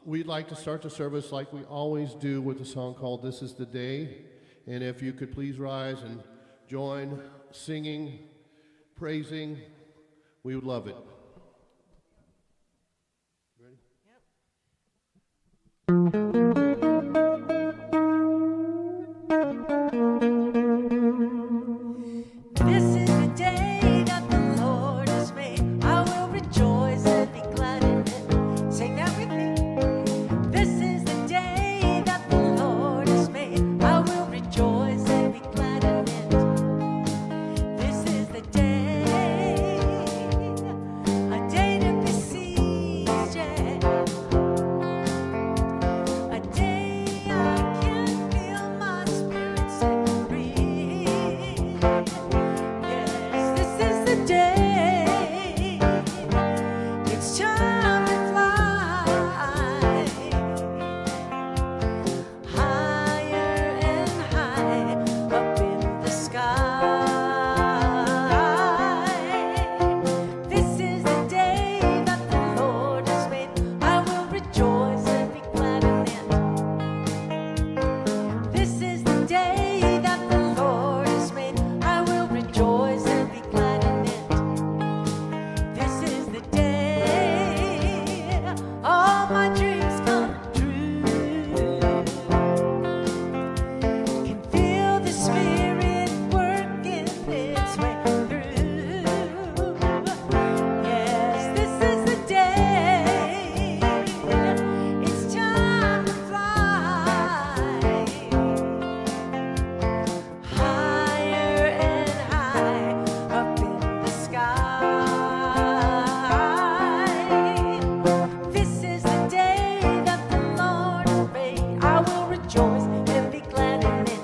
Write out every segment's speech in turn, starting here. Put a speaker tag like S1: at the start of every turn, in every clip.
S1: we'd like to start the service like we always do with a song called This Is the Day. And if you could please rise and join singing, praising, we would love it.
S2: This is the day that the Lord has made. I will rejoice and be glad in it. Sing that with me. This is the day that the Lord has made. I will rejoice and be glad in it. This is the day, a day to be seized, yeah. A day I can feel my spirit set free. Yes, this is the day. It's time to fly higher and high up in the sky. This is the day that the Lord has made. I will rejoice and be glad in it. This is the day that the Lord has made. I will rejoice and be glad in it. This is the day all my dreams come true. Can feel the Spirit working its way through. Yes, this is the day. It's time to fly higher and high up in the sky. This is the day that the Lord has made. I will rejoice and be glad in it.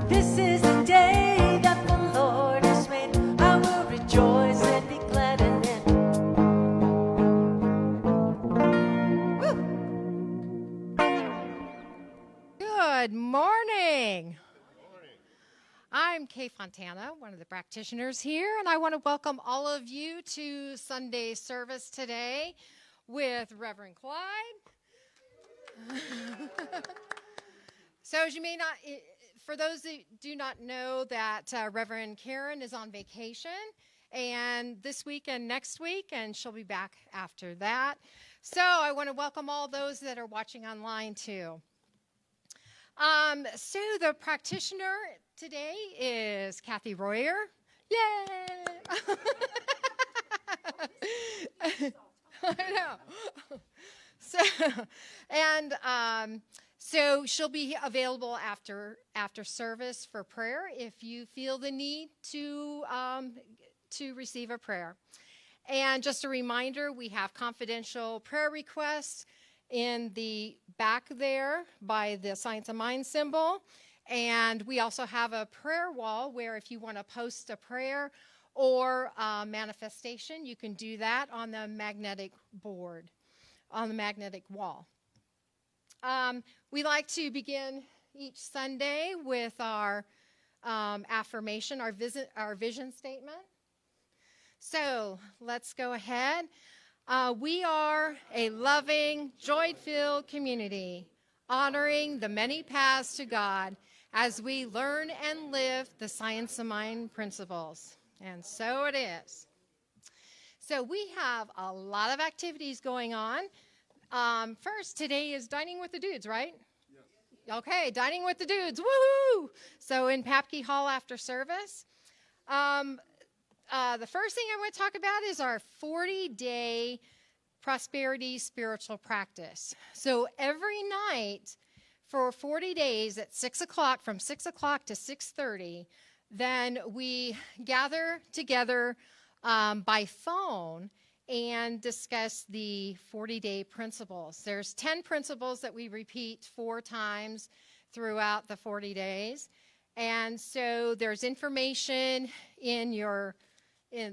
S2: This is the day that the Lord has made. I will rejoice and be glad in it. Woo!
S3: Good morning. I'm Kay Fontana, one of the practitioners here, and I want to welcome all of you to Sunday service today with Reverend Clyde. So as you may not, for those that do not know, that Reverend Karen is on vacation, and this week and next week, and she'll be back after that. So I want to welcome all those that are watching online too. So the practitioner today is Kathy Royer. Yay! I know. So she'll be available after service for prayer if you feel the need to receive a prayer. And just a reminder, we have confidential prayer requests in the back there by the Science of Mind symbol. And we also have a prayer wall where if you want to post a prayer or a manifestation, you can do that on the magnetic board, on the magnetic wall. We like to begin each Sunday with our affirmation, our vision statement. So let's go ahead. We are a loving, joy-filled community, honoring the many paths to God as we learn and live the Science of Mind principles. And so it is. So we have a lot of activities going on. First, today is Dining with the Dudes, right? Yes. Okay, Dining with the Dudes, woohoo! So in Papke Hall after service. The first thing I want to talk about is our 40-day prosperity spiritual practice. So every night for 40 days at 6 o'clock, from 6 o'clock to 6:30, then we gather together by phone and discuss the 40-day principles. There's 10 principles that we repeat 4 times throughout the 40 days. And so there's information in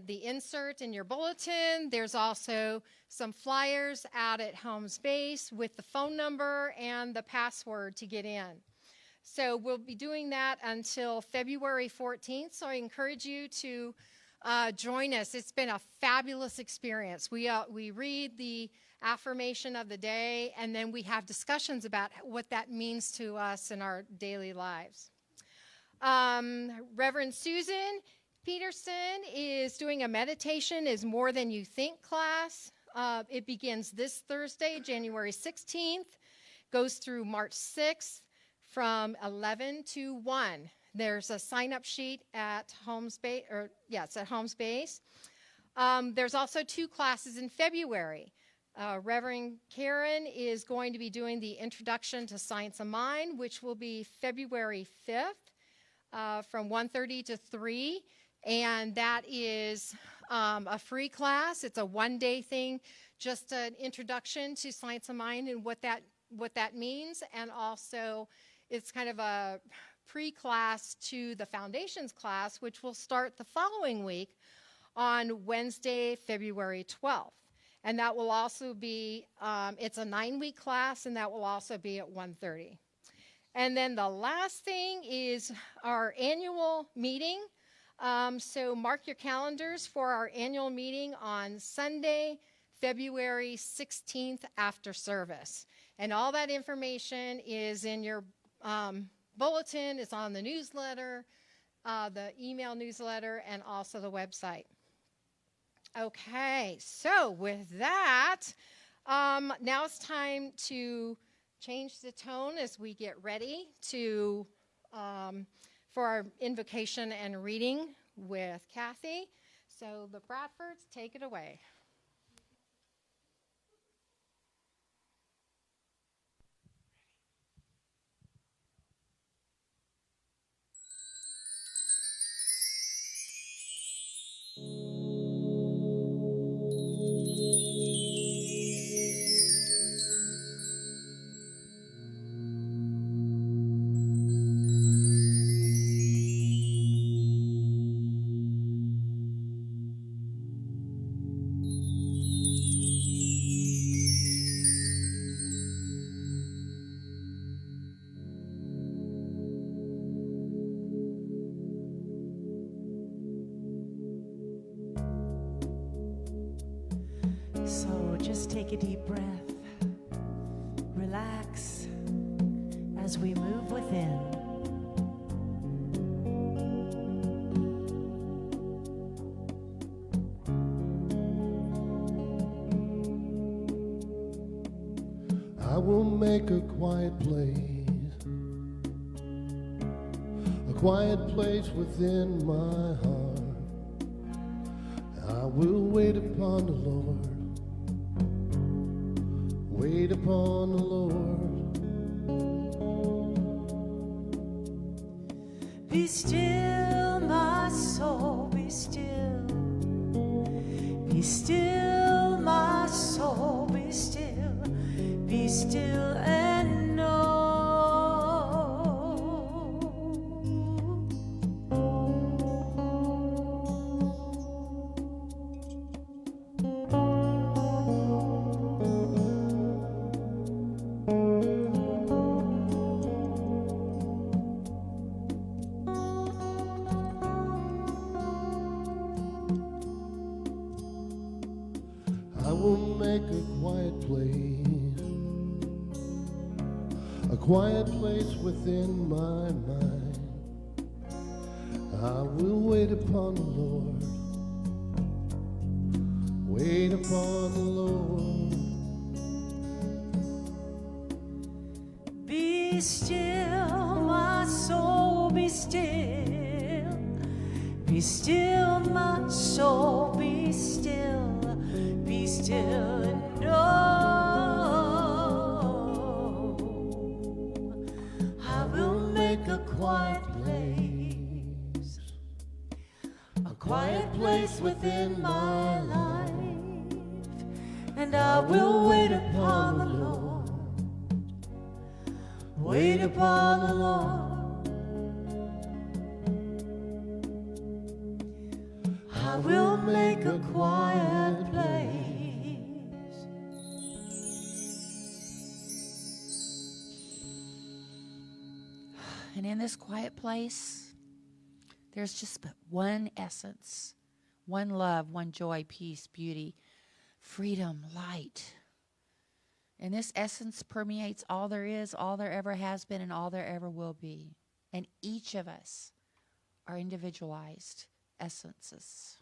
S3: the insert in your bulletin. There's also some flyers out at home base with the phone number and the password to get in. So we'll be doing that until February 14th. So I encourage you to join us. It's been a fabulous experience. We read the affirmation of the day, and then we have discussions about what that means to us in our daily lives. Reverend Susan Peterson is doing a meditation is more than you think class. It begins this Thursday, January 16th, goes through March 6th from 11 to 1. There's a sign-up sheet at Holmes Bay, it's at Holmes Base. There's also 2 classes in February. Reverend Karen is going to be doing the Introduction to Science of Mind, which will be February 5th from 1:30 to 3. And that is a free class. It's a one-day thing, just an introduction to Science of Mind and what that means. And also, it's kind of a pre-class to the Foundations class, which will start the following week on Wednesday, February 12th. And that will also be, it's a 9-week class, and that will also be at 1:30. And then the last thing is our annual meeting. So mark your calendars for our annual meeting on Sunday, February 16th after service. And all that information is in your bulletin. It's on the newsletter, the email newsletter, and also the website. Okay, so with that, now it's time to change the tone as we get ready to for our invocation and reading with Kathy. So the Bradfords, take it away.
S2: So just take a deep breath, relax as we move within.
S1: I will make a quiet place within my heart. I will wait upon the Lord, wait upon the Lord.
S2: Be still, my soul, be still. Be still, my soul, be still. Be still and know.
S1: I will make a quiet place within my mind. I will wait upon the Lord, wait upon the Lord.
S2: Be still, my soul, be still. Be still, my soul, be still. Be still and know. I will make a quiet place within my life, and I will wait upon the Lord, wait upon the Lord. I will make a quiet place.
S4: And in this quiet place, there's just but one essence, one love, one joy, peace, beauty, freedom, light, And this essence permeates all there is, all there ever has been, and all there ever will be. And each of us are individualized essences.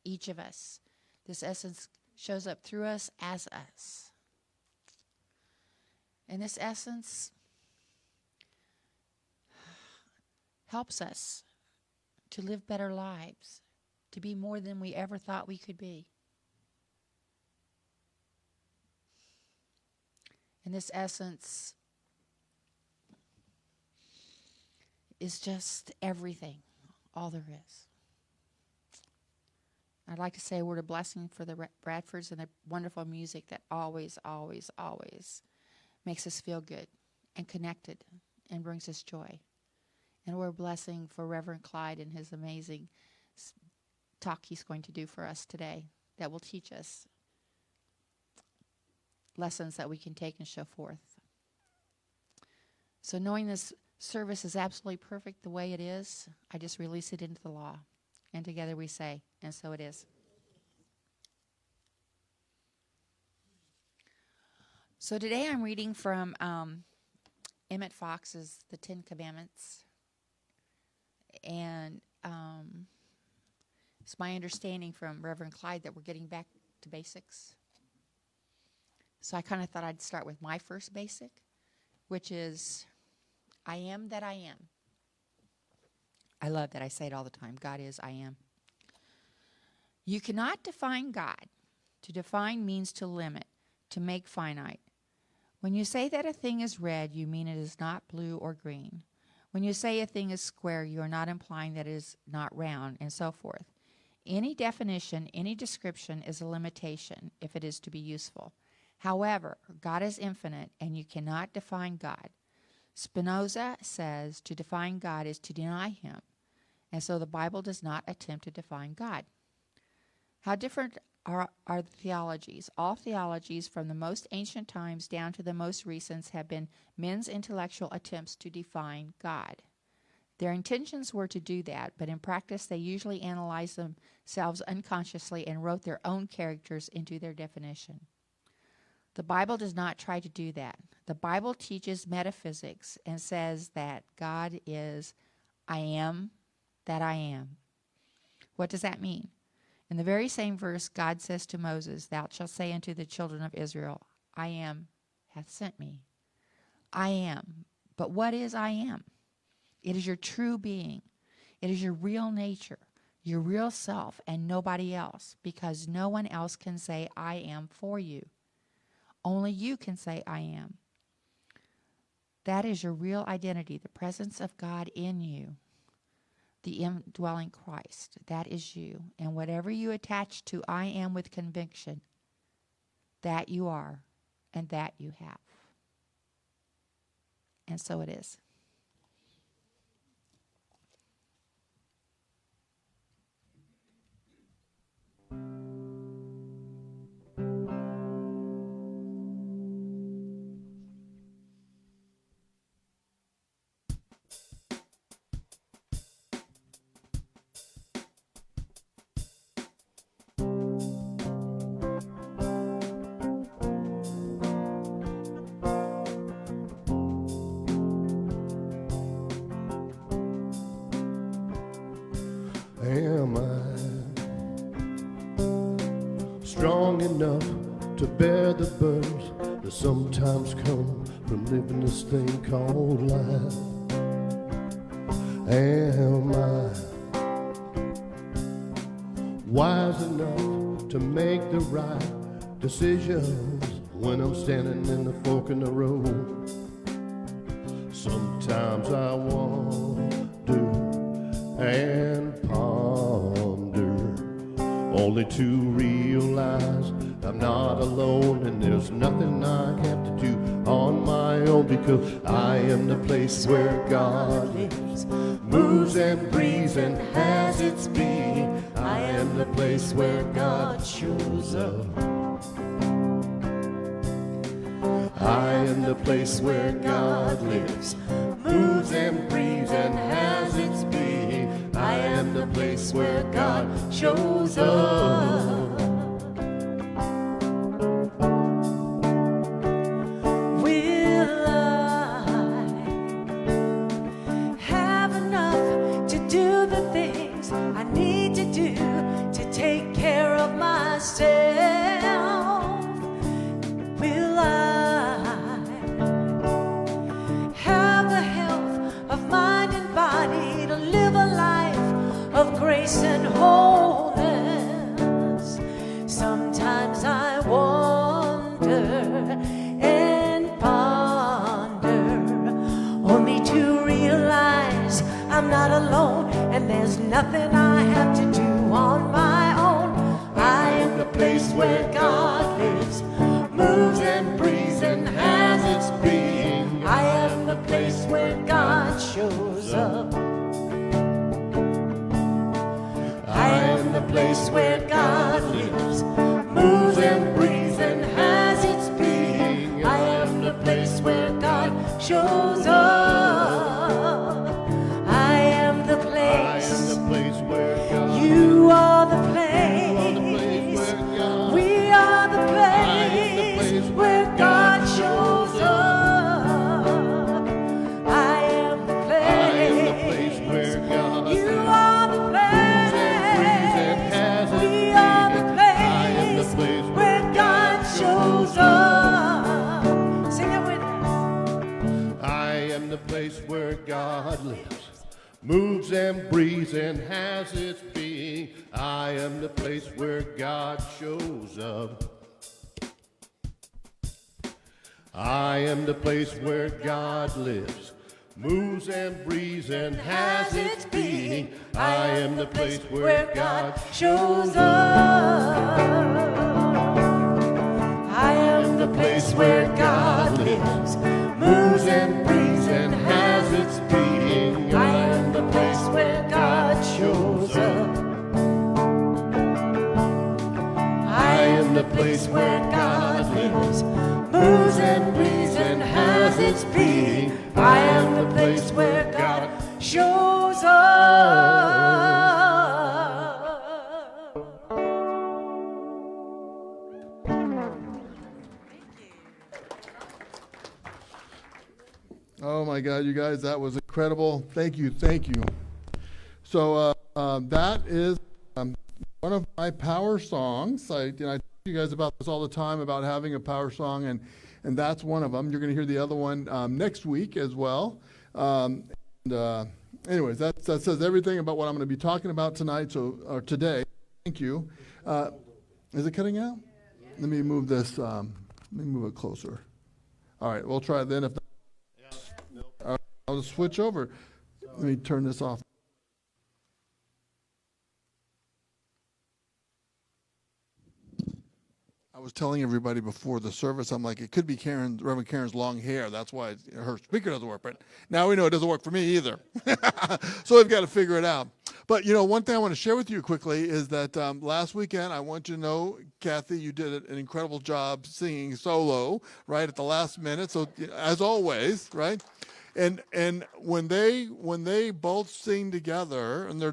S4: Each of us. This essence shows up through us as us. And this essence helps us to live better lives, to be more than we ever thought we could be. And this essence is just everything, all there is. I'd like to say a word of blessing for the Bradfords and the wonderful music that always, always, always makes us feel good and connected and brings us joy. And a word of blessing for Reverend Clyde and his amazing talk he's going to do for us today that will teach us lessons that we can take and show forth. So knowing this service is absolutely perfect the way it is, I just release it into the law. And together we say, and so it is. So today I'm reading from Emmett Fox's The 10 Commandments. And it's my understanding from Reverend Clyde that we're getting back to basics. So I kind of thought I'd start with my first basic, which is, I am that I am. I love that. I say it all the time. God is, I am. You cannot define God. To define means to limit, to make finite. When you say that a thing is red, you mean it is not blue or green. When you say a thing is square, you are not implying that it is not round, and so forth. Any definition, any description is a limitation if it is to be useful. However, God is infinite, and you cannot define God. Spinoza says to define God is to deny him, and so the Bible does not attempt to define God. How different are the theologies? All theologies, from the most ancient times down to the most recent, have been men's intellectual attempts to define God. Their intentions were to do that, but in practice they usually analyzed themselves unconsciously and wrote their own characters into their definition. The Bible does not try to do that. The Bible teaches metaphysics and says that God is, I am that I am. What does that mean? In the very same verse, God says to Moses, Thou shalt say unto the children of Israel, I am hath sent me. I am. But what is I am? It is your true being. It is your real nature, your real self, and nobody else, because no one else can say I am for you. Only you can say I am. That is your real identity, the presence of God in you, the indwelling Christ. That is you. And whatever you attach to I am with conviction, that you are and that you have. And so it is.
S1: Am I strong enough to bear the burdens that sometimes come from living this thing called life? Am I wise enough to make the right decisions when I'm standing in the fork in the road? Sometimes I wonder and ponder, only to realize I'm not alone, and there's nothing I have to do on my own, because I am the place where God lives, moves and breathes and has its being. I am the place where God shows up. I am the place where God lives, moves and breathes and has its being. I am the place where God shows up.
S2: nothing I have to do on my own. I am the place where God lives, moves and breathes and has its being. I am the place where God shows up. I am the place where God lives, moves and breathes and has its being. I am the place where God shows up. I am the place.
S1: Where God
S2: You are the place.
S1: God
S2: We are the
S1: I am the
S2: place
S1: place
S2: where
S1: where
S2: God
S1: God
S2: shows
S1: shows
S2: up. I am the place.
S1: I am the place where God
S2: You are the place.
S1: and has its
S2: We are the
S1: being.
S2: place.
S1: I am the place
S2: where God shows up. Sing it with us.
S1: I am the place where God lives, moves and breathes and has its being. I am the place where God shows up. I am the place where God lives, moves and breathes and has its being. I am the place where God
S2: shows up. I am the place where God lives, moves and breathes and has its being. I am the place where God shows up. I am the place where God lives, moves and breathes and has its being. I am the place where God shows up.
S5: Oh my God, you guys, that was incredible. Thank you, thank you. So that is one of my power songs. I talk to you guys about this all the time, about having a power song, and that's one of them. You're going to hear the other one next week as well. Anyways, that says everything about what I'm going to be talking about tonight, or today. Thank you. Is it cutting out? Let me move this. Let me move it closer. All right, we'll try it then. If all right, I'll just switch over. Let me turn this off. I was telling everybody before the service, I'm like, it could be Reverend Karen's long hair. That's why her speaker doesn't work. But now we know it doesn't work for me either. So we've got to figure it out. But, one thing I want to share with you quickly is that last weekend, I want you to know, Kathy, you did an incredible job singing solo, right, at the last minute. So, as always, right? And when they both sing together and they're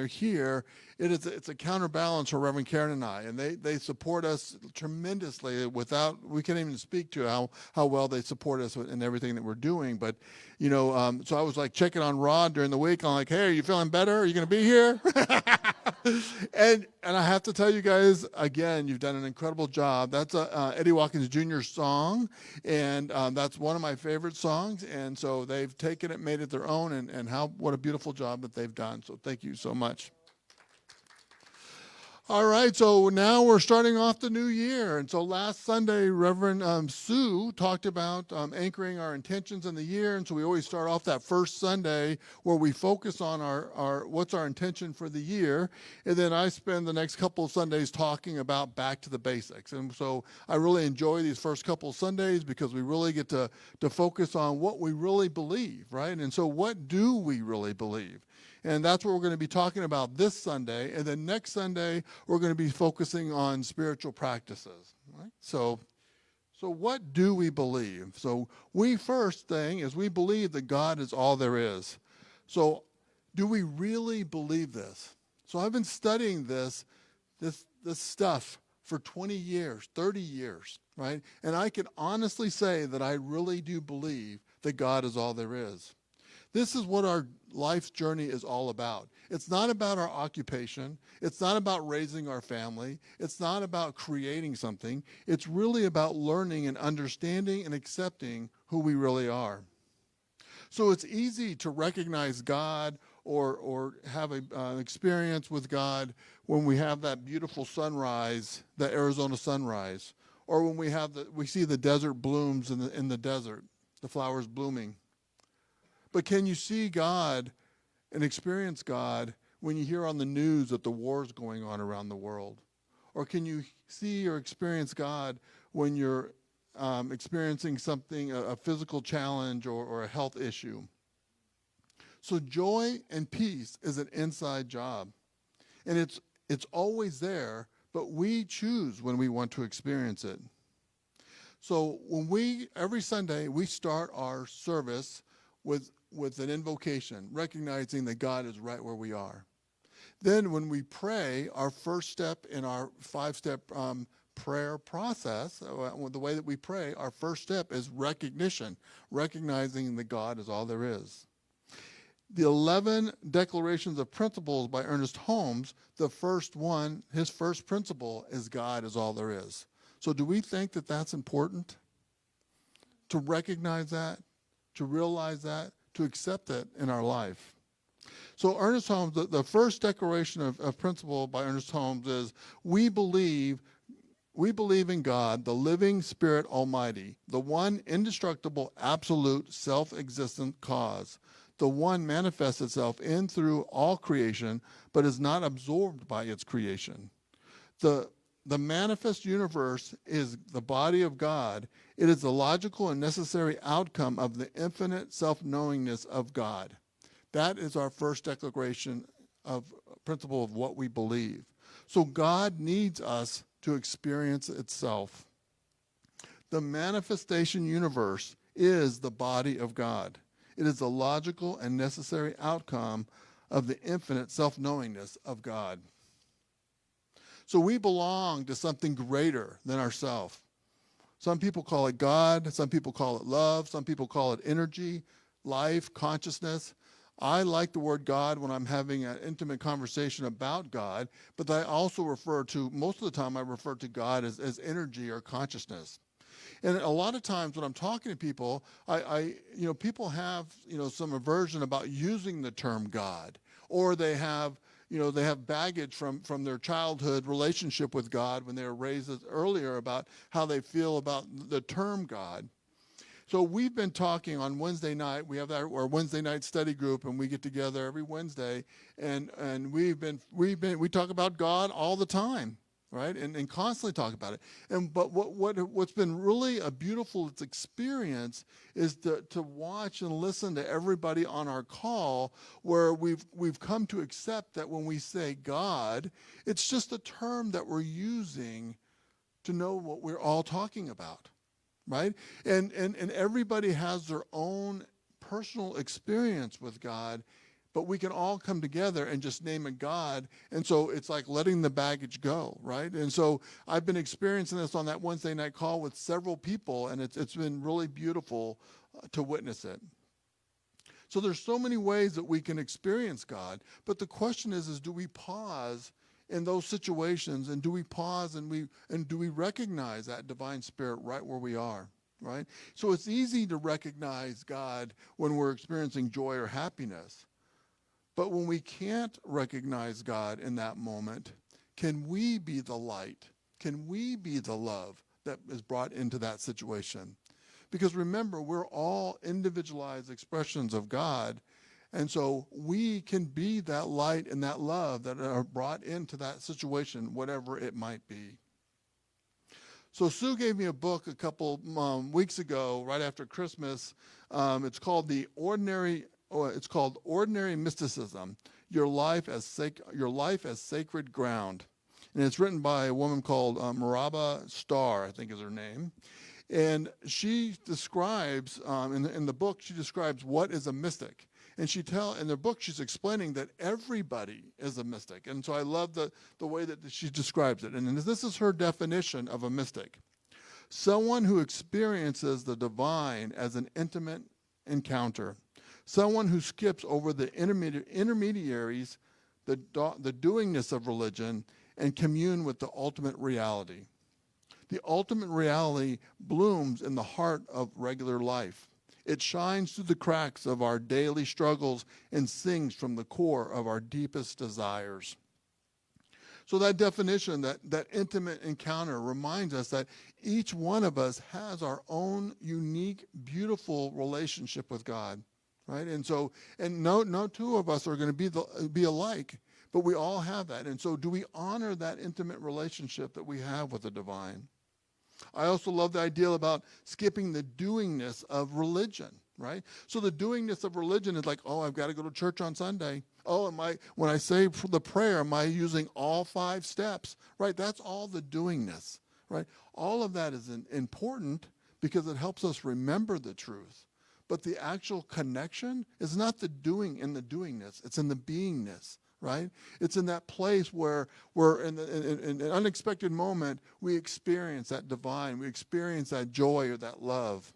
S5: here, it's a counterbalance for Reverend Karen and I, and they support us tremendously. We can't even speak to how well they support us in everything that we're doing. But so I was like checking on Rod during the week. I'm like, hey, are you feeling better? Are you going to be here? And I have to tell you guys again, you've done an incredible job. That's Eddie Watkins Jr. song, and that's one of my favorite songs. And so they've taken it, made it their own, and what a beautiful job that they've done. So thank you so much. All right, so now we're starting off the new year. And so last Sunday, Reverend Sue talked about anchoring our intentions in the year. And so we always start off that first Sunday where we focus on our what's our intention for the year. And then I spend the next couple of Sundays talking about back to the basics. And so I really enjoy these first couple of Sundays because we really get to focus on what we really believe, right? And so what do we really believe? And that's what we're going to be talking about this Sunday. And then next Sunday, we're going to be focusing on spiritual practices. Right? So what do we believe? So first thing is we believe that God is all there is. So do we really believe this? So I've been studying this stuff for 20 years, 30 years, right? And I can honestly say that I really do believe that God is all there is. This is what our life's journey is all about. It's not about our occupation. It's not about raising our family. It's not about creating something. It's really about learning and understanding and accepting who we really are. So it's easy to recognize God or have an experience with God when we have that beautiful sunrise, the Arizona sunrise, or when we see the desert blooms in the desert, the flowers blooming. But can you see God and experience God when you hear on the news that the war's going on around the world? Or can you see or experience God when you're experiencing something, a physical challenge or a health issue? So joy and peace is an inside job. And it's always there, but we choose when we want to experience it. So every Sunday, we start our service with an invocation, recognizing that God is right where we are. Then when we pray, our first step in our 5-step prayer process, the way that we pray, our first step is recognition, recognizing that God is all there is. The 11 declarations of principles by Ernest Holmes, the first one, his first principle is God is all there is. So do we think that that's important? To recognize that, to realize that, to accept it in our life. So Ernest Holmes, the first declaration of principle by Ernest Holmes is, we believe in God, the living Spirit Almighty, the one indestructible, absolute, self-existent cause. The one manifests itself in through all creation, but is not absorbed by its creation. The manifest universe is the body of God. It is the logical and necessary outcome of the infinite self-knowingness of God. That is our first declaration of principle of what we believe. So God needs us to experience itself. The manifestation universe is the body of God. It is the logical and necessary outcome of the infinite self-knowingness of God. So we belong to something greater than ourselves. Some people call it God, some people call it love, some people call it energy, life, consciousness. I like the word God when I'm having an intimate conversation about God, but I also most of the time I refer to God as energy or consciousness. And a lot of times when I'm talking to people, people have, some aversion about using the term God, or they have baggage from their childhood relationship with God when they were raised earlier about how they feel about the term God. So we've been talking on Wednesday night. We have our Wednesday night study group, and we get together every Wednesday, and we talk about God all the time, right? And constantly talk about it. But what's been really a beautiful experience is to watch and listen to everybody on our call, where we've come to accept that when we say God, it's just a term that we're using to know what we're all talking about. Right? And everybody has their own personal experience with God, but we can all come together and just name a God. And so it's like letting the baggage go, right? And so I've been experiencing this on that Wednesday night call with several people, and it's been really beautiful to witness it. So there's so many ways that we can experience God, but the question is do we pause in those situations, and do we pause and do we recognize that divine spirit right where we are, right? So it's easy to recognize God when we're experiencing joy or happiness. But when we can't recognize God in that moment, can we be the light? Can we be the love that is brought into that situation? Because remember, we're all individualized expressions of God. And so we can be that light and that love that are brought into that situation, whatever it might be. So Sue gave me a book a couple weeks ago, right after Christmas. It's called Ordinary Mysticism: Your Life as Sacred Ground, and it's written by a woman called Maraba Starr, I think is her name. And she describes in the book, she describes what is a mystic. And in the book, she's explaining that everybody is a mystic. And so I love the way that she describes it. And this is her definition of a mystic: someone who experiences the divine as an intimate encounter, someone who skips over the intermediaries, the doingness of religion, and commune with the ultimate reality. The ultimate reality blooms in the heart of regular life. It shines through the cracks of our daily struggles and sings from the core of our deepest desires. So that definition, that intimate encounter, reminds us that each one of us has our own unique, beautiful relationship with God, right? And no two of us are going to be alike. But we all have that. And so do we honor that intimate relationship that we have with the divine? I also love the idea about skipping the doingness of religion, right? So the doingness of religion is like, oh, I've got to go to church on Sunday. Oh, when I say the prayer, am I using all 5 steps, right? That's all the doingness, right? All of that is important because it helps us remember the truth. But the actual connection is not the doing in the doingness. It's in the beingness, right? It's in that place where in an unexpected moment, we experience that divine. We experience that joy or that love.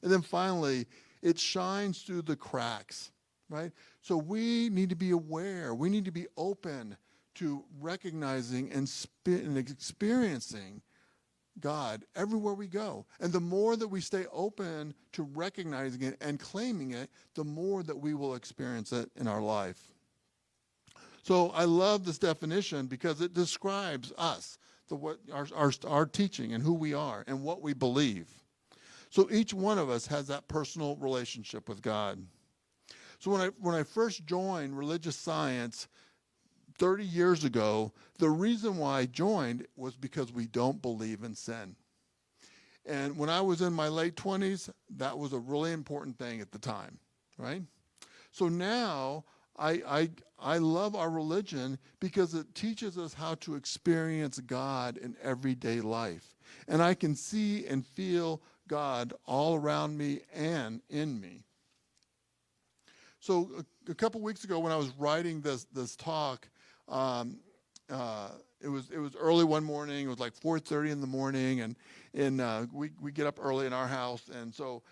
S5: And then finally, it shines through the cracks, right? So we need to be aware. We need to be open to recognizing and experiencing God everywhere we go. And the more that we stay open to recognizing it and claiming it, the more that we will experience it in our life. So I love this definition because it describes us, our teaching and who we are and what we believe. So each one of us has that personal relationship with God. So when I first joined religious science 30 years ago, the reason why I joined was because we don't believe in sin. And when I was in my late 20s, that was a really important thing at the time, right? So now I love our religion because it teaches us how to experience God in everyday life. And I can see and feel God all around me and in me. So a couple weeks ago when I was writing this talk, it was early one morning. It was like 4:30 in the morning, and we get up early in our house, and so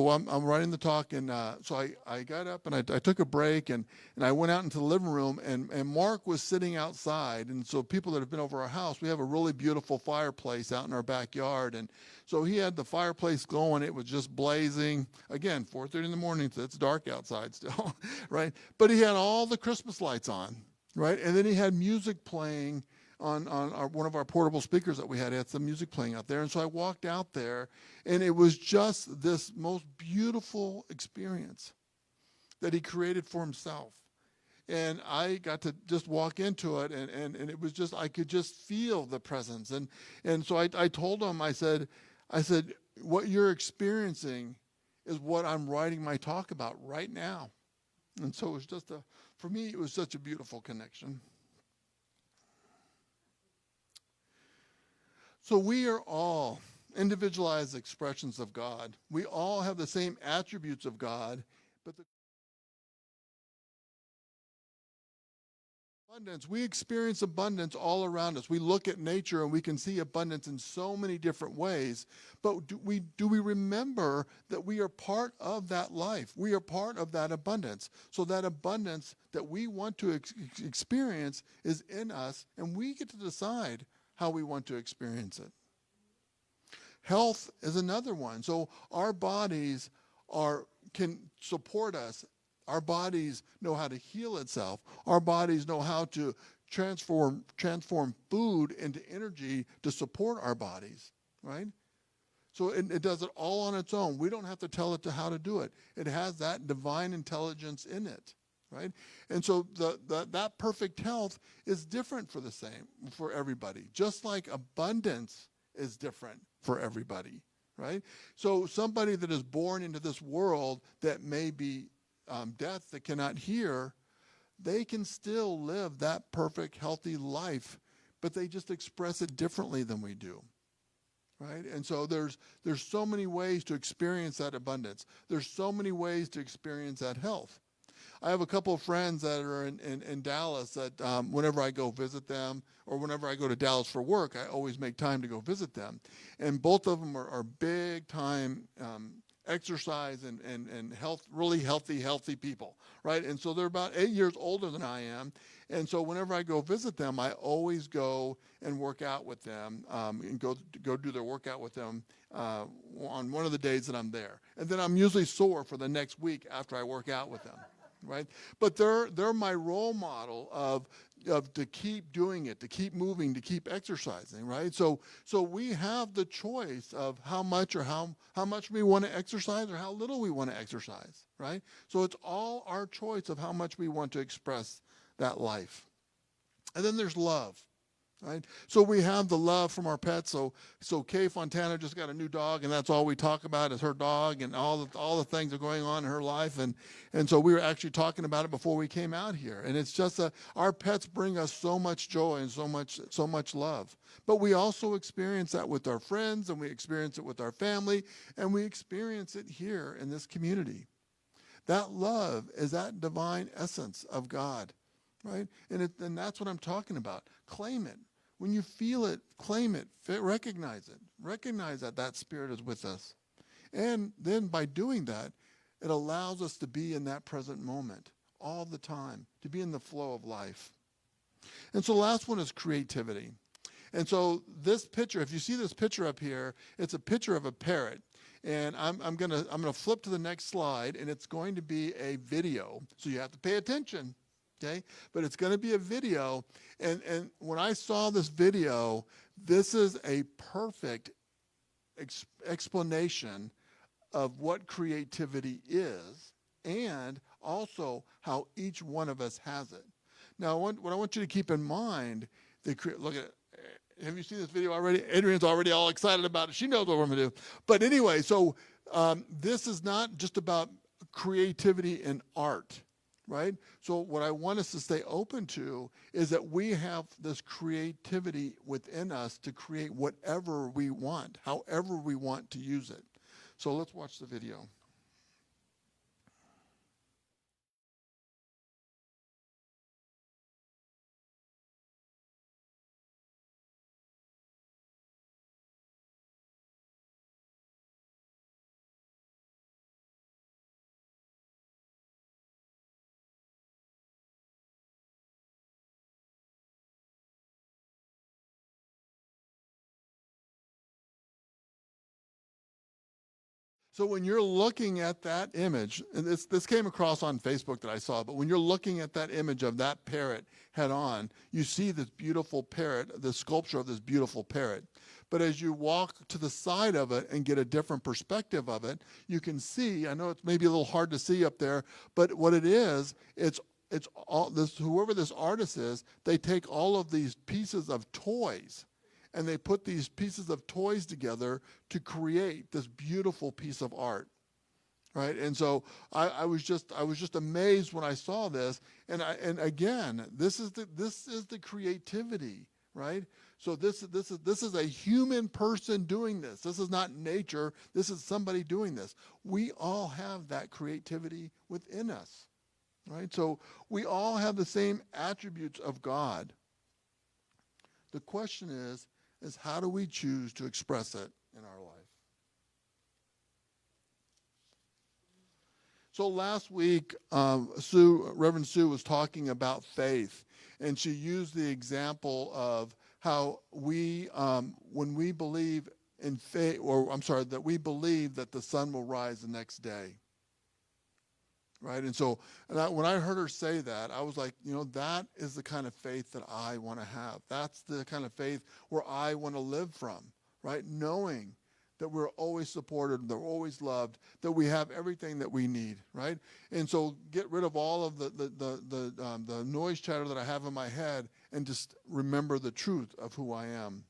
S5: I'm writing the talk, and so I got up and I took a break, and I went out into the living room, and Mark was sitting outside, and so people that have been over our house, we have a really beautiful fireplace out in our backyard, and so he had the fireplace going. It was just blazing. Again, 4:30 in the morning, so it's dark outside still, right? But he had all the Christmas lights on, right? And then he had music playing on one of our portable speakers that we had. It had some music playing out there. And so I walked out there, and it was just this most beautiful experience that he created for himself. And I got to just walk into it, and it was just, I could just feel the presence. And so I told him, I said, what you're experiencing is what I'm writing my talk about right now. And so it was just for me, it was such a beautiful connection. So we are all individualized expressions of God. We all have the same attributes of God, but the abundance, we experience abundance all around us. We look at nature and we can see abundance in so many different ways, but do we remember that we are part of that life? We are part of that abundance. So that abundance that we want to experience is in us, and we get to decide how we want to experience it. Health is another one. So our bodies can support us. Our bodies know how to heal itself. Our bodies know how to transform food into energy to support our bodies, right? So it does it all on its own. We don't have to tell it how to do it. It has that divine intelligence in it, right? And so that perfect health is different for everybody, just like abundance is different for everybody, right? So somebody that is born into this world that may be deaf, that cannot hear, they can still live that perfect, healthy life, but they just express it differently than we do, right? And so there's so many ways to experience that abundance. There's so many ways to experience that health. I have a couple of friends that are in Dallas that whenever I go visit them, or whenever I go to Dallas for work, I always make time to go visit them. And both of them are big time exercise and health, really healthy people, right? And so they're about 8 years older than I am. And so whenever I go visit them, I always go and work out with them and go do their workout with them on one of the days that I'm there. And then I'm usually sore for the next week after I work out with them, right? But they're my role model of to keep doing it, to keep moving, to keep exercising, right? So we have the choice of how much we want to exercise or how little we want to exercise, right? So it's all our choice of how much we want to express that life. And then there's love. Right? So we have the love from our pets. So Kay Fontana just got a new dog, and that's all we talk about is her dog and all the things that are going on in her life. And so we were actually talking about it before we came out here. And it's just our pets bring us so much joy and so much love. But we also experience that with our friends, and we experience it with our family, and we experience it here in this community. That love is that divine essence of God, right? And that's what I'm talking about. Claim it. When you feel it, claim it, recognize it. Recognize that that spirit is with us. And then by doing that, it allows us to be in that present moment all the time, to be in the flow of life. And so the last one is creativity. And so this picture, if you see this picture up here, it's a picture of a parrot. And I'm gonna flip to the next slide, and it's going to be a video. So you have to pay attention. Okay, but it's going to be a video, and when I saw this video, this is a perfect explanation of what creativity is, and also how each one of us has it. Now, what I want you to keep in mind, look at it. Have you seen this video already? Adrian's already all excited about it. She knows what we're going to do. But anyway, so this is not just about creativity in art. Right? So what I want us to stay open to is that we have this creativity within us to create whatever we want, however we want to use it. So let's watch the video. So when you're looking at that image, and this came across on Facebook that I saw, but when you're looking at that image of that parrot head on, you see this beautiful parrot, the sculpture of this beautiful parrot. But as you walk to the side of it and get a different perspective of it, you can see, I know it's maybe a little hard to see up there, but what it is, it's all this, whoever this artist is, they take all of these pieces of toys, and they put these pieces of toys together to create this beautiful piece of art, right? And so I was just amazed when I saw this. And again, this is the creativity, right? So this is a human person doing this. This is not nature. This is somebody doing this. We all have that creativity within us, right? So we all have the same attributes of God. The question is how do we choose to express it in our life? So last week, Reverend Sue was talking about faith, and she used the example of how we, when we believe in faith, that we believe that the sun will rise the next day. Right? And so when I heard her say that, I was like, that is the kind of faith that I want to have. That's the kind of faith where I want to live from, right? Knowing that we're always supported, that we're always loved, that we have everything that we need, right? And so get rid of all of the noise chatter that I have in my head and just remember the truth of who I am.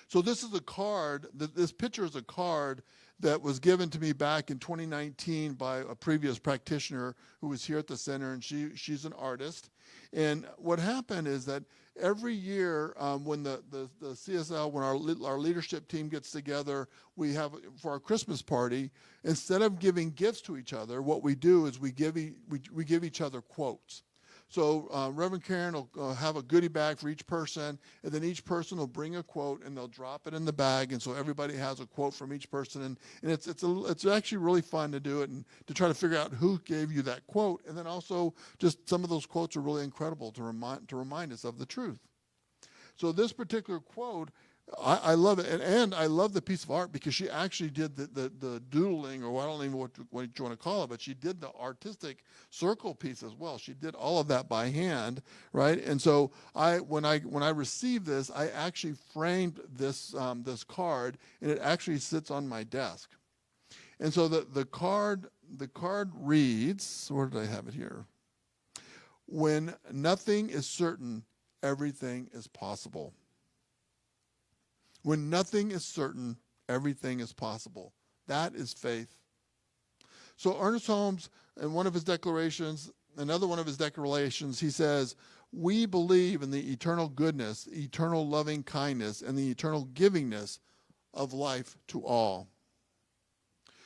S5: So this is a card, this picture is a card that was given to me back in 2019 by a previous practitioner who was here at the center, and she's an artist. And what happened is that every year when the CSL, when our leadership team gets together, we have, for our Christmas party, instead of giving gifts to each other, what we do is we give each other quotes. So Reverend Karen will have a goodie bag for each person, and then each person will bring a quote, and they'll drop it in the bag, and so everybody has a quote from each person, and it's actually really fun to do it and to try to figure out who gave you that quote, and then also just some of those quotes are really incredible to remind us of the truth. So this particular quote, I love it, and I love the piece of art because she actually did the doodling, or I don't even know what you want to call it, but she did the artistic circle piece as well. She did all of that by hand, right? And so when I received this, I actually framed this card, and it actually sits on my desk. And so the card reads, where did I have it here? When nothing is certain, everything is possible. When nothing is certain, everything is possible. That is faith. So Ernest Holmes, in one of his declarations, another one of his declarations, he says, we believe in the eternal goodness, eternal loving kindness, and the eternal givingness of life to all.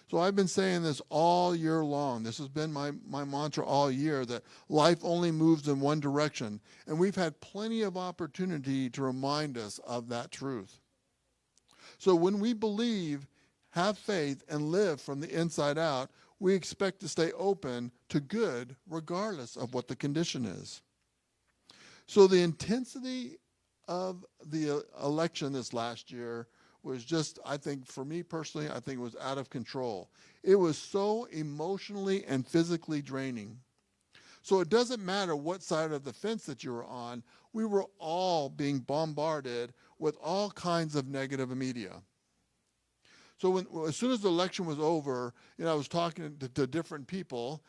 S5: So I've been saying this all year long. This has been my mantra all year, that life only moves in one direction. And we've had plenty of opportunity to remind us of that truth. So when we believe, have faith, and live from the inside out, we expect to stay open to good regardless of what the condition is. So the intensity of the election this last year was just, I think, for me personally, I think it was out of control. It was so emotionally and physically draining. So it doesn't matter what side of the fence that you were on, we were all being bombarded with all kinds of negative media. So as soon as the election was over, I was talking to different people.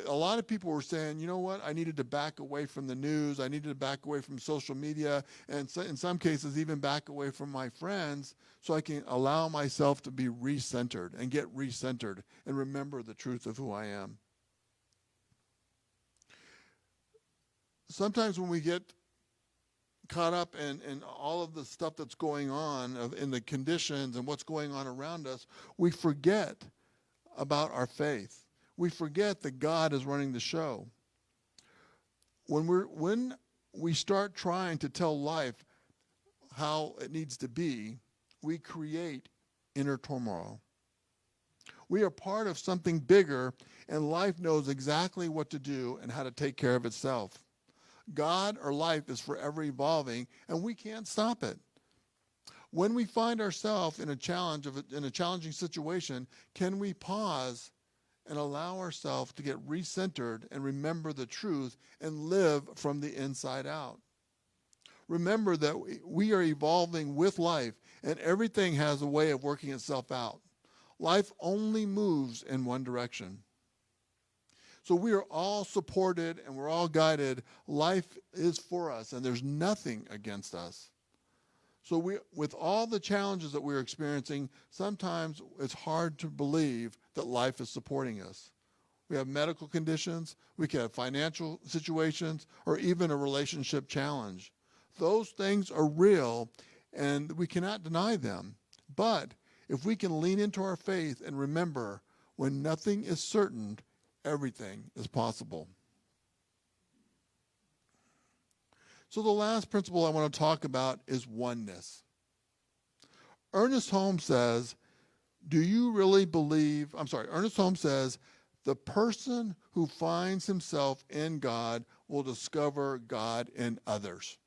S5: A lot of people were saying, you know what, I needed to back away from the news. I needed to back away from social media, and so, in some cases even back away from my friends so I can allow myself to be recentered and get recentered and remember the truth of who I am. Sometimes when we get caught up in all of the stuff that's going on, in the conditions and what's going on around us, we forget about our faith. We forget that God is running the show. When we start trying to tell life how it needs to be, we create inner turmoil. We are part of something bigger, and life knows exactly what to do and how to take care of itself. God or life is forever evolving, and we can't stop it. When we find ourselves in a challenging situation, can we pause and allow ourselves to get recentered and remember the truth and live from the inside out? Remember that we are evolving with life, and everything has a way of working itself out. Life only moves in one direction. So we are all supported and we're all guided. Life is for us, and there's nothing against us. So with all the challenges that we're experiencing, sometimes it's hard to believe that life is supporting us. We have medical conditions, we can have financial situations, or even a relationship challenge. Those things are real, and we cannot deny them. But if we can lean into our faith and remember, when nothing is certain, everything is possible. So the last principle I want to talk about is oneness. Ernest Holmes says, Ernest Holmes says, the person who finds himself in God will discover God in others.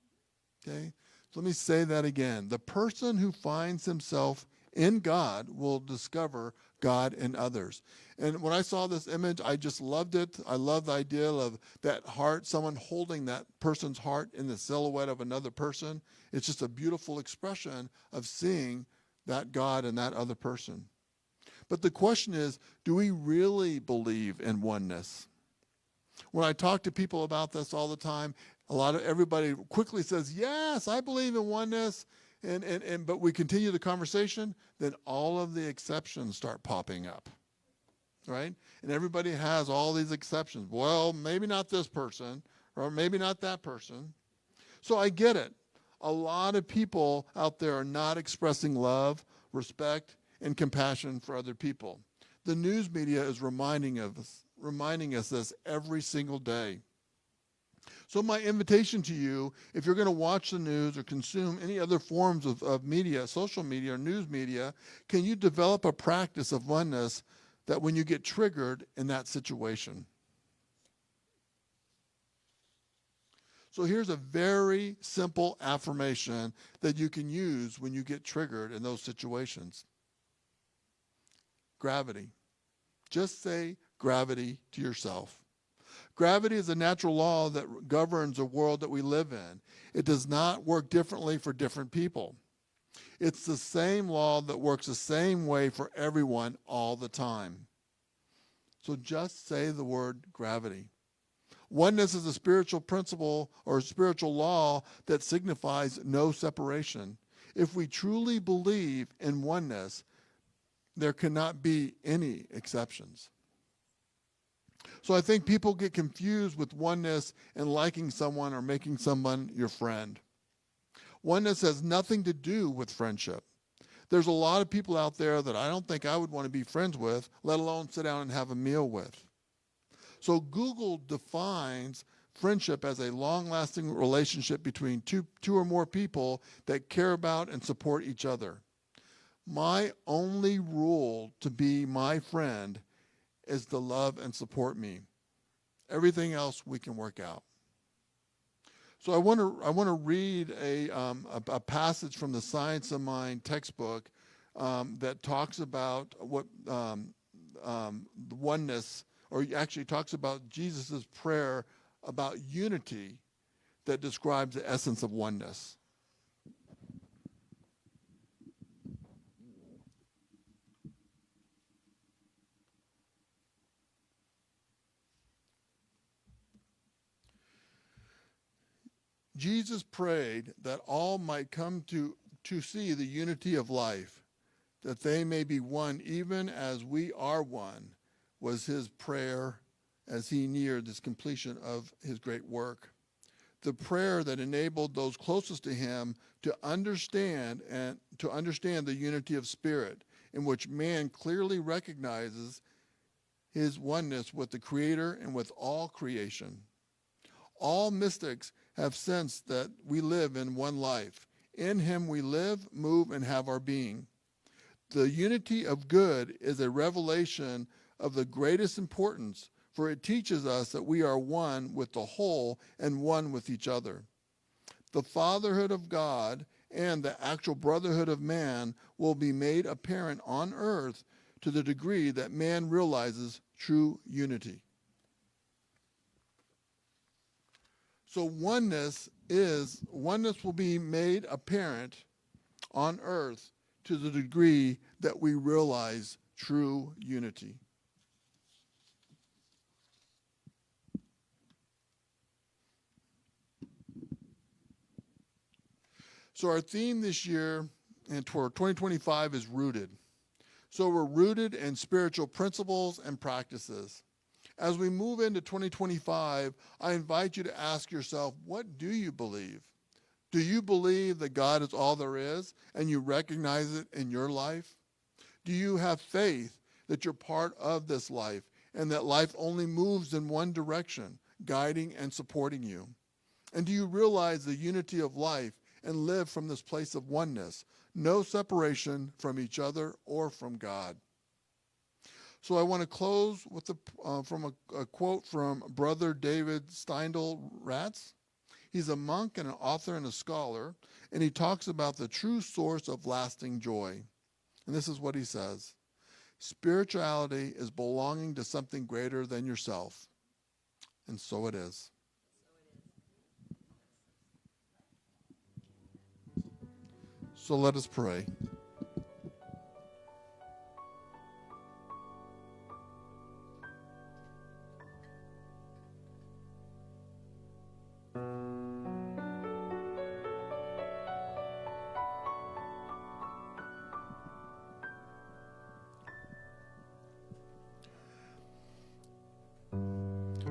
S5: Okay? So let me say that again. The person who finds himself in God will discover God in others. And when I saw this image, I just loved it. I love the idea of that heart, someone holding that person's heart in the silhouette of another person. It's just a beautiful expression of seeing that God in that other person. But the question is, do we really believe in oneness? When I talk to people about this all the time, everybody quickly says, yes, I believe in oneness. But we continue the conversation, then all of the exceptions start popping up, right? And everybody has all these exceptions. Well, maybe not this person, or maybe not that person. So I get it. A lot of people out there are not expressing love, respect, and compassion for other people. The news media is reminding us this every single day. So my invitation to you, if you're going to watch the news or consume any other forms of media, social media or news media, can you develop a practice of oneness that when you get triggered in that situation? So here's a very simple affirmation that you can use when you get triggered in those situations. Gravity. Just say gravity to yourself. Gravity is a natural law that governs the world that we live in. It does not work differently for different people. It's the same law that works the same way for everyone all the time. So just say the word gravity. Oneness is a spiritual principle or spiritual law that signifies no separation. If we truly believe in oneness, there cannot be any exceptions. So I think people get confused with oneness and liking someone or making someone your friend. Oneness has nothing to do with friendship. There's a lot of people out there that I don't think I would want to be friends with, let alone sit down and have a meal with. So Google defines friendship as a long-lasting relationship between two or more people that care about and support each other. My only rule to be my friend is to love and support me. Everything else we can work out. So I want to read a passage from the Science of Mind textbook that talks about what oneness, or actually talks about Jesus' prayer about unity that describes the essence of oneness. Jesus prayed that all might come to see the unity of life, that they may be one even as we are one, was his prayer as he neared this completion of his great work. The prayer that enabled those closest to him to understand the unity of spirit, in which man clearly recognizes his oneness with the Creator and with all creation. All mystics have sensed that we live in one life. In him we live, move, and have our being. The unity of good is a revelation of the greatest importance, for it teaches us that we are one with the whole and one with each other. The fatherhood of God and the actual brotherhood of man will be made apparent on earth to the degree that man realizes true unity. So oneness will be made apparent on earth to the degree that we realize true unity. So our theme this year and for 2025 is rooted. So we're rooted in spiritual principles and practices. As we move into 2025, I invite you to ask yourself, what do you believe? Do you believe that God is all there is and you recognize it in your life? Do you have faith that you're part of this life and that life only moves in one direction, guiding and supporting you? And do you realize the unity of life and live from this place of oneness, no separation from each other or from God? So I want to close with a quote from Brother David Steindl-Ratz. He's a monk and an author and a scholar, and he talks about the true source of lasting joy. And this is what he says: spirituality is belonging to something greater than yourself. And so it is. So let us pray.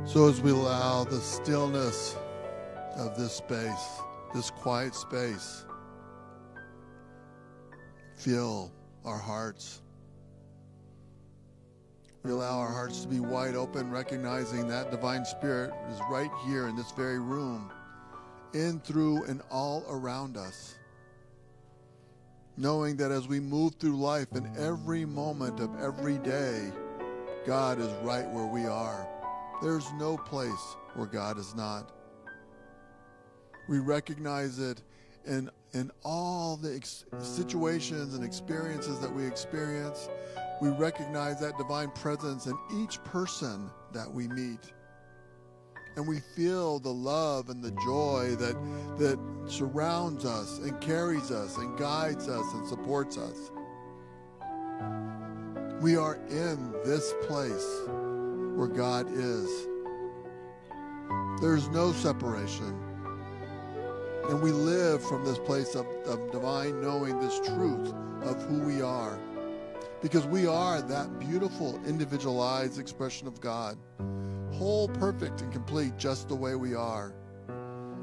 S5: So as we allow the stillness of this space, this quiet space, fill our hearts. We allow our hearts to be wide open, recognizing that divine spirit is right here in this very room, in, through, and all around us. Knowing that as we move through life in every moment of every day, God is right where we are. There's no place where God is not. We recognize it in all the situations and experiences that we experience. We recognize that divine presence in each person that we meet. And we feel the love and the joy that surrounds us and carries us and guides us and supports us. We are in this place where God is. There's no separation. And we live from this place of divine knowing, this truth of who we are. Because we are that beautiful, individualized expression of God. Whole, perfect, and complete just the way we are.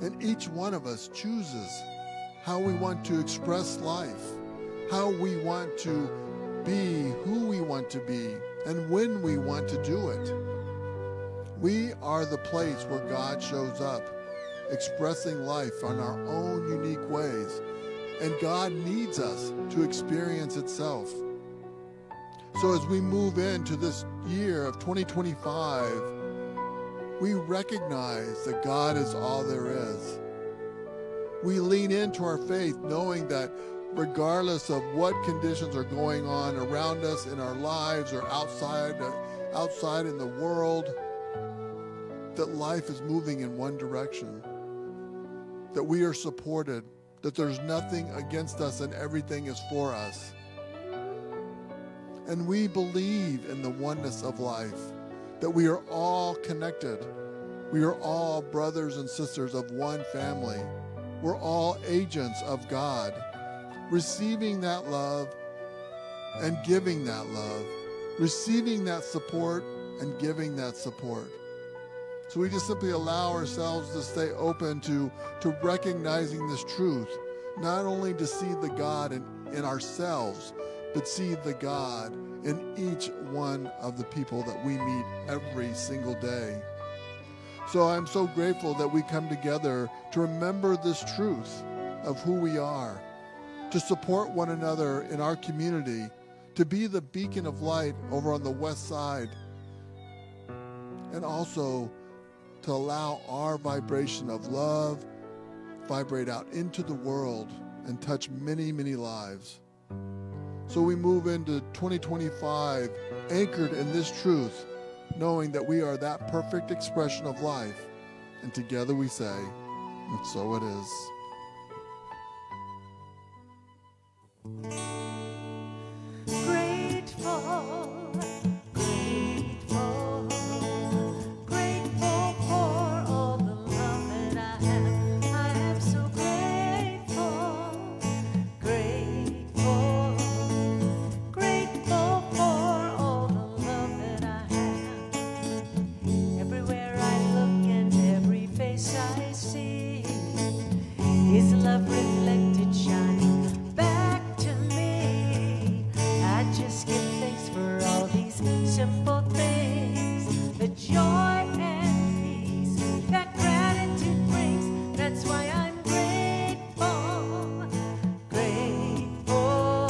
S5: And each one of us chooses how we want to express life, how we want to be who we want to be, and when we want to do it. We are the place where God shows up, expressing life in our own unique ways. And God needs us to experience itself. So as we move into this year of 2025, we recognize that God is all there is. We lean into our faith knowing that regardless of what conditions are going on around us in our lives or outside in the world, that life is moving in one direction, that we are supported, that there's nothing against us and everything is for us. And we believe in the oneness of life, that we are all connected. We are all brothers and sisters of one family. We're all agents of God, receiving that love and giving that love, receiving that support and giving that support. So we just simply allow ourselves to stay open to recognizing this truth, not only to see the God in ourselves, but see the God in each one of the people that we meet every single day. So I'm so grateful that we come together to remember this truth of who we are, to support one another in our community, to be the beacon of light over on the west side, and also to allow our vibration of love vibrate out into the world and touch many, many lives. So we move into 2025 anchored in this truth, knowing that we are that perfect expression of life. And together we say, and so it is.
S2: Grateful, grateful, grateful for all the love that I have. I am so grateful, grateful, grateful for all the love that I have. Everywhere I look and every face I see is love reflected, shining back to me. I just give thanks for all these simple things, the joy and peace that gratitude brings. That's why I'm grateful, grateful,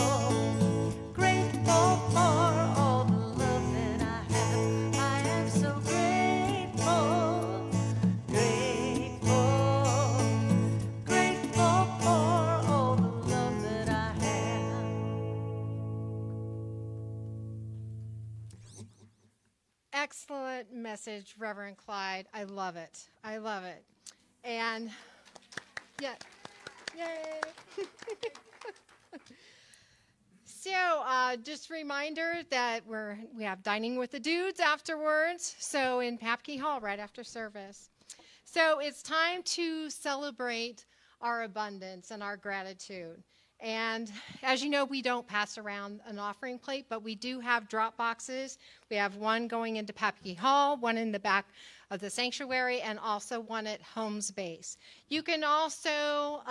S2: grateful for all the love that I have. I am so grateful, grateful, grateful for all the love that I have.
S3: Excellent message, Reverend Clyde. I love it. I love it. And yeah, yay. So just a reminder that we have dining with the dudes afterwards. So in Papke Hall right after service. So it's time to celebrate our abundance and our gratitude. And as you know, we don't pass around an offering plate, but we do have drop boxes. We have one going into Papke Hall, one in the back of the sanctuary, and also one at Homes Base. You can also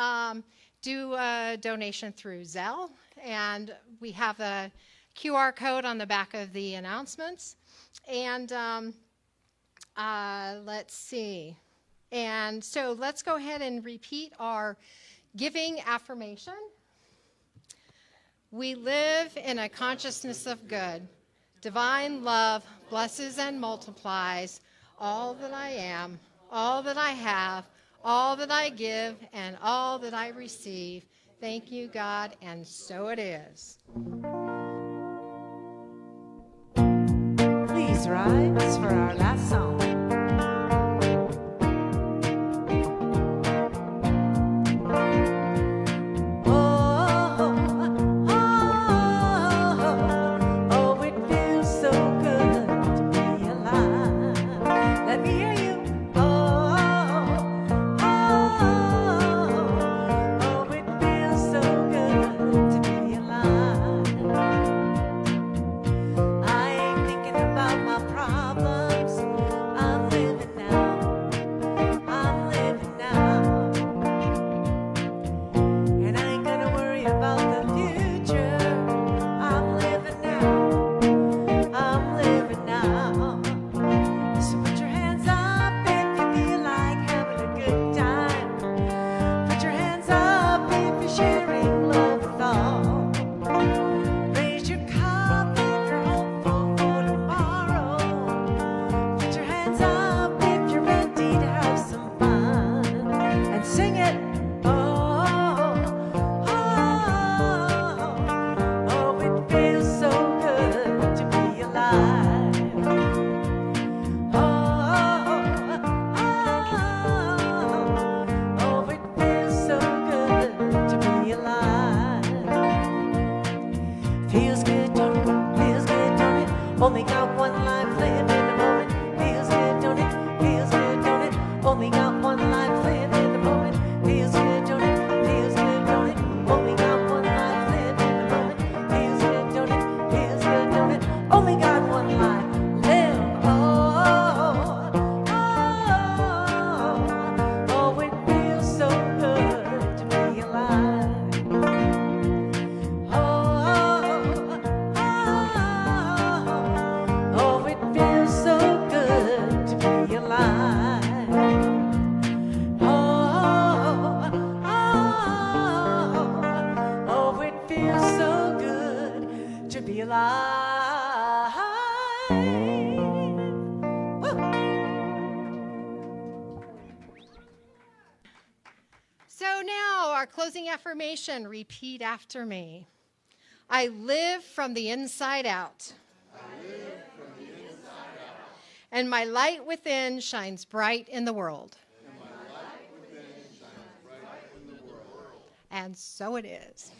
S3: do a donation through Zelle, and we have a QR code on the back of the announcements. And let's see. And so let's go ahead and repeat our giving affirmation. We live in a consciousness of good. Divine love blesses and multiplies all that I am, all that I have, all that I give, and all that I receive. Thank you, God, and so it is.
S2: Please rise for our last song. Oh, it feels so good to be alive. Let me hear you. Oh, Only got one life, live in the moment. Feels good, don't it? Feels good, don't it? Only got one life, live in the moment. Feels good, don't it? Feels good, don't it? Only got one life, live in the moment. Feels good, don't it? Feels good, don't it? Only got one life, live. Oh, it feels so good to be alive. Oh, it feels so good to be alive. Oh, it feels so good to be alive. Woo.
S3: So now, our closing affirmation. Repeat after me. I live from the inside out. And my light within shines bright in the world. And so it is.